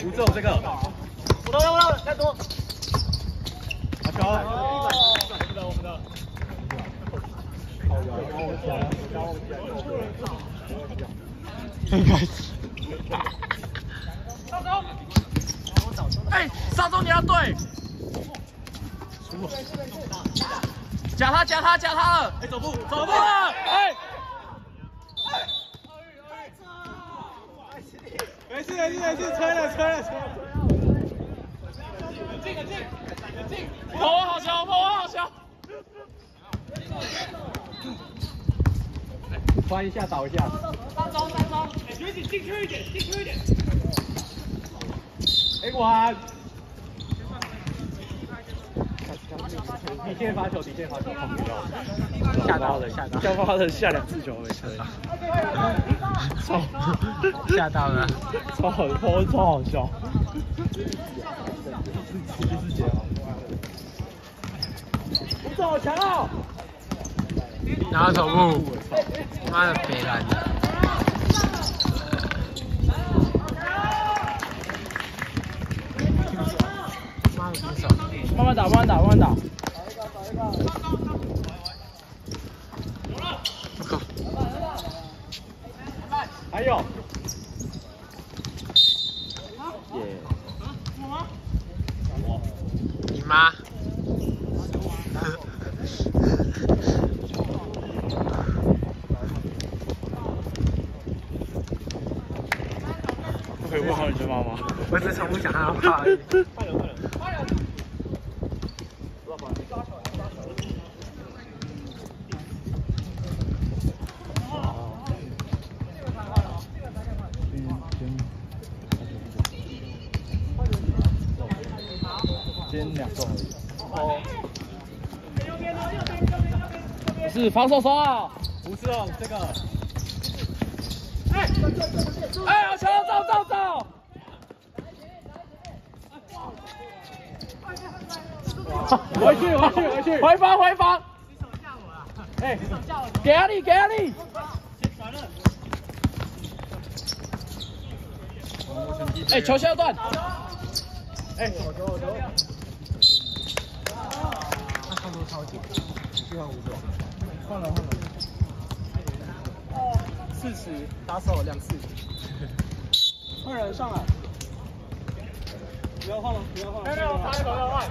不中这个。我到，太多。好球！我们的。应该是。哎，少中你要对。夹他了！哎，走步了！哎！没事，吹了。冷静！跑我好球！翻一下，倒一下。三中，哎，学姐进去一点。哎，我。底线发球，下刀了，下2次球没车，吓到了，超好笑。第四节不是好强哦！然后手部，妈的北蓝。妈的平手，慢慢打。我靠！还有。你妈！不可以问号你是妈妈？我只重复讲他的话而已。快点！今天2中而已。哦。不是防守手啊！不是哦，这个。哎，好球！走！回去！回防！哎，给压力！哎，球下断！哎，好球！他速度超紧，1万5多。换了。40打手2次。换人上来。不要换了。没有，发一球要换。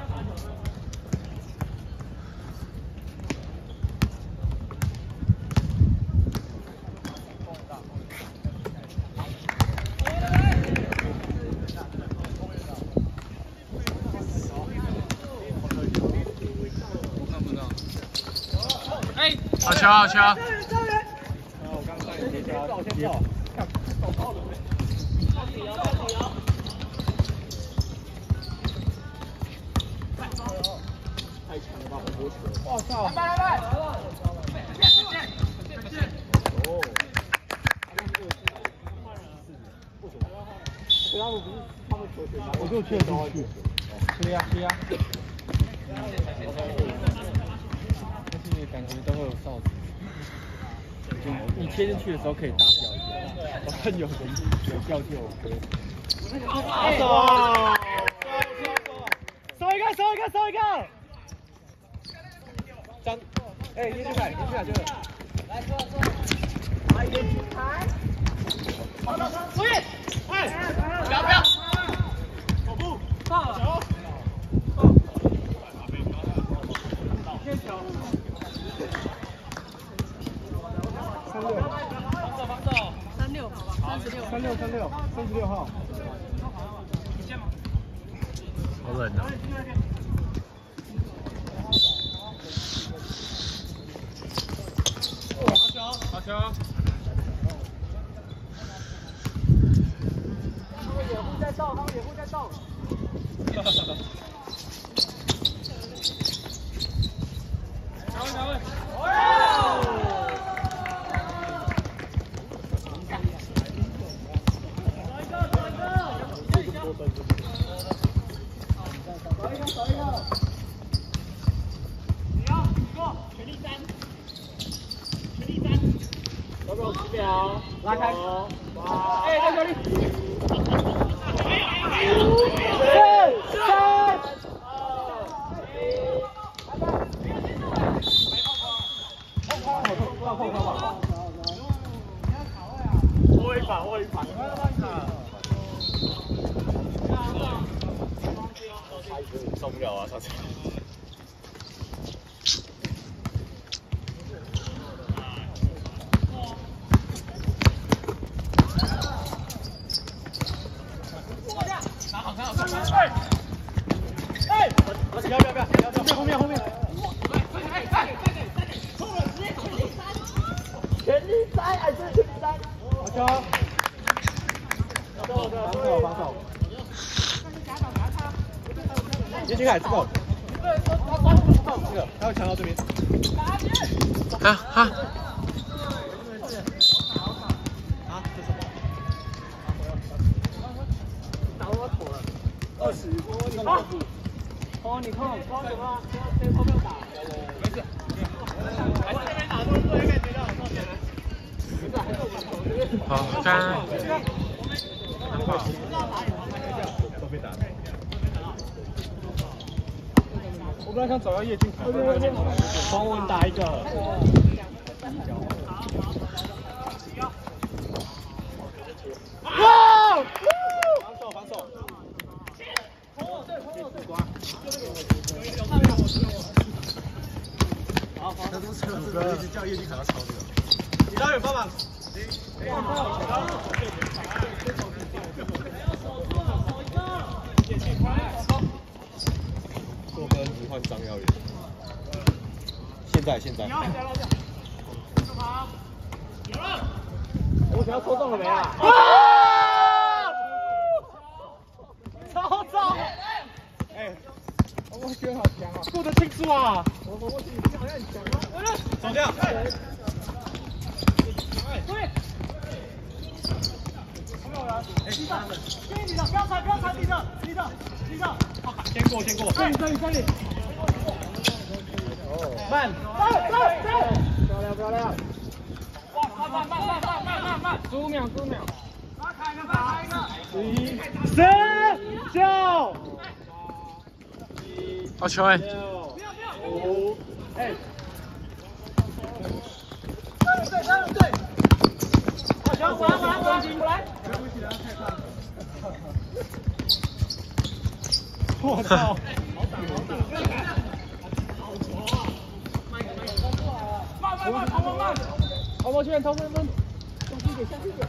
好球！我刚才先照。太强了吧，很多球！我操！来！哦。他们球权，我就确实去。对呀。但是感觉都会有哨子。你切进去的时候可以大叫一下，我看有人有叫就有歌。收一个！张，哎，叶俊凯就是。来，坐。来，叶俊凯。出去！哎，不要！跑步，到了。接球。防守，36好吧，36号。好冷啊！好球！他们掩护在动。拿位！少一个！你要过，全力3，要不要10秒？拉开！哎，在这里！受不了啊！上次。后面！全力塞，还是全力塞？好球！防守。叶俊凯，这个，这个，他会抢到这边。哈。这什么？打我头了，20。哦，你控什么？在后面打。没事。还是这边打，对面觉得很靠前。没事，还是我们守这边。好，3。都被打。我本来想找到叶俊凯，黄文打一个。哇！防守。好，这都是我一直叫叶俊凯要抄这个。李导演帮忙。多跟不换张耀宇。现在。我想要抽中了没啊？超糟！哎，我觉得好强啊！过得清楚啊！我觉得你好像很强啊！走掉！对。没有人。你的，不要踩，你的。先过。这里。慢。漂亮。哇，慢，15秒。开一个。11、10、9。好球哎！ 6、5，哎。对。好球，我来。我操！慢，跑过去，超分，下去一点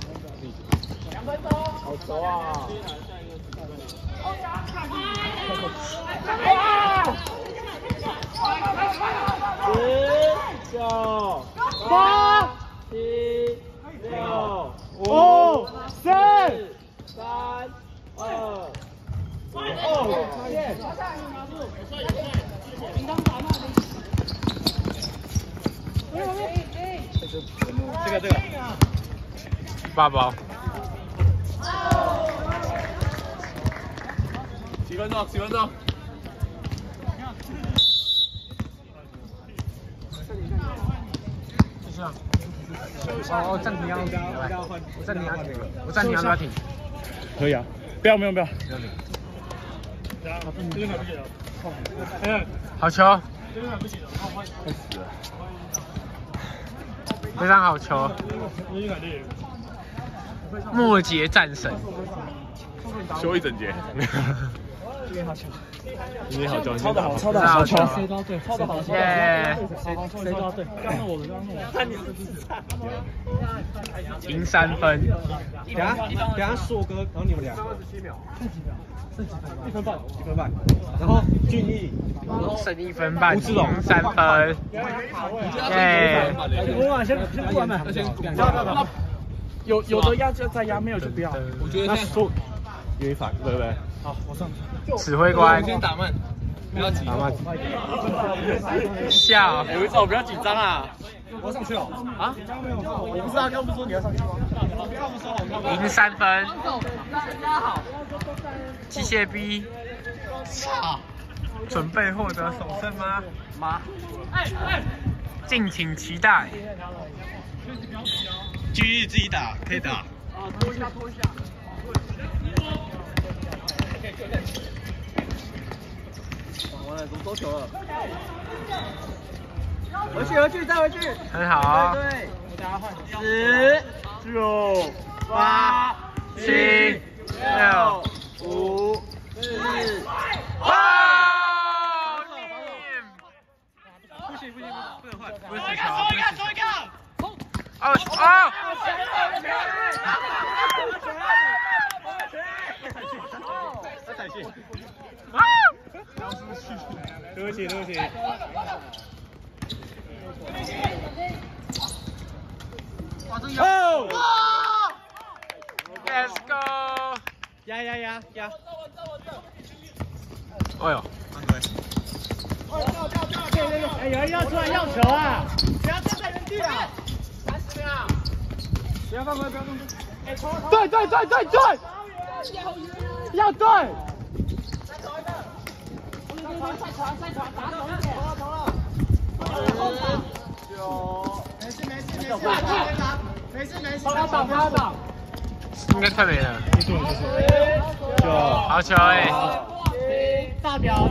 ，2分钟，好球啊！10、9、8、7、6、5、4、3、2。这个8包。几分钟？这样。哦，暂停要停，我暂停要停。可以啊，不要。好球！非常好球！末节战神，休一整节。今天好球！超的好球！谁都对，超的好球！耶！谁都对，刚刚我。赢3分。等下硕哥，然后你们2个。27秒。剩几分？1分半。然后俊逸剩1分半，赢3分。耶！我先过来，有的压再压，没有就不要。我觉得现在说约反，对不对？好，我上去。指挥官，先打慢，不要急。打慢。笑。有一手不要紧张啊！我上去了啊？我不知道，刚不是说你要上去吗？赢3分。机械 B。准备获得首胜吗？敬请期待。俊逸自己打，可以打。拖一下。完了，怎么收球了？回去，再回去。很好。对。10、9、8、7、6、5、4。哇！不行，不能换。不是球，抽一个。哦！再见。啊！对不起。哦 ！Let's go！ 压！哎呦！哎，有人要出来要球啊！不要站在原地啊！30秒。不要犯规！对！要对！再传，打走一点。投了。没事。帮他挡。应该太美了。9。好球哎！大表。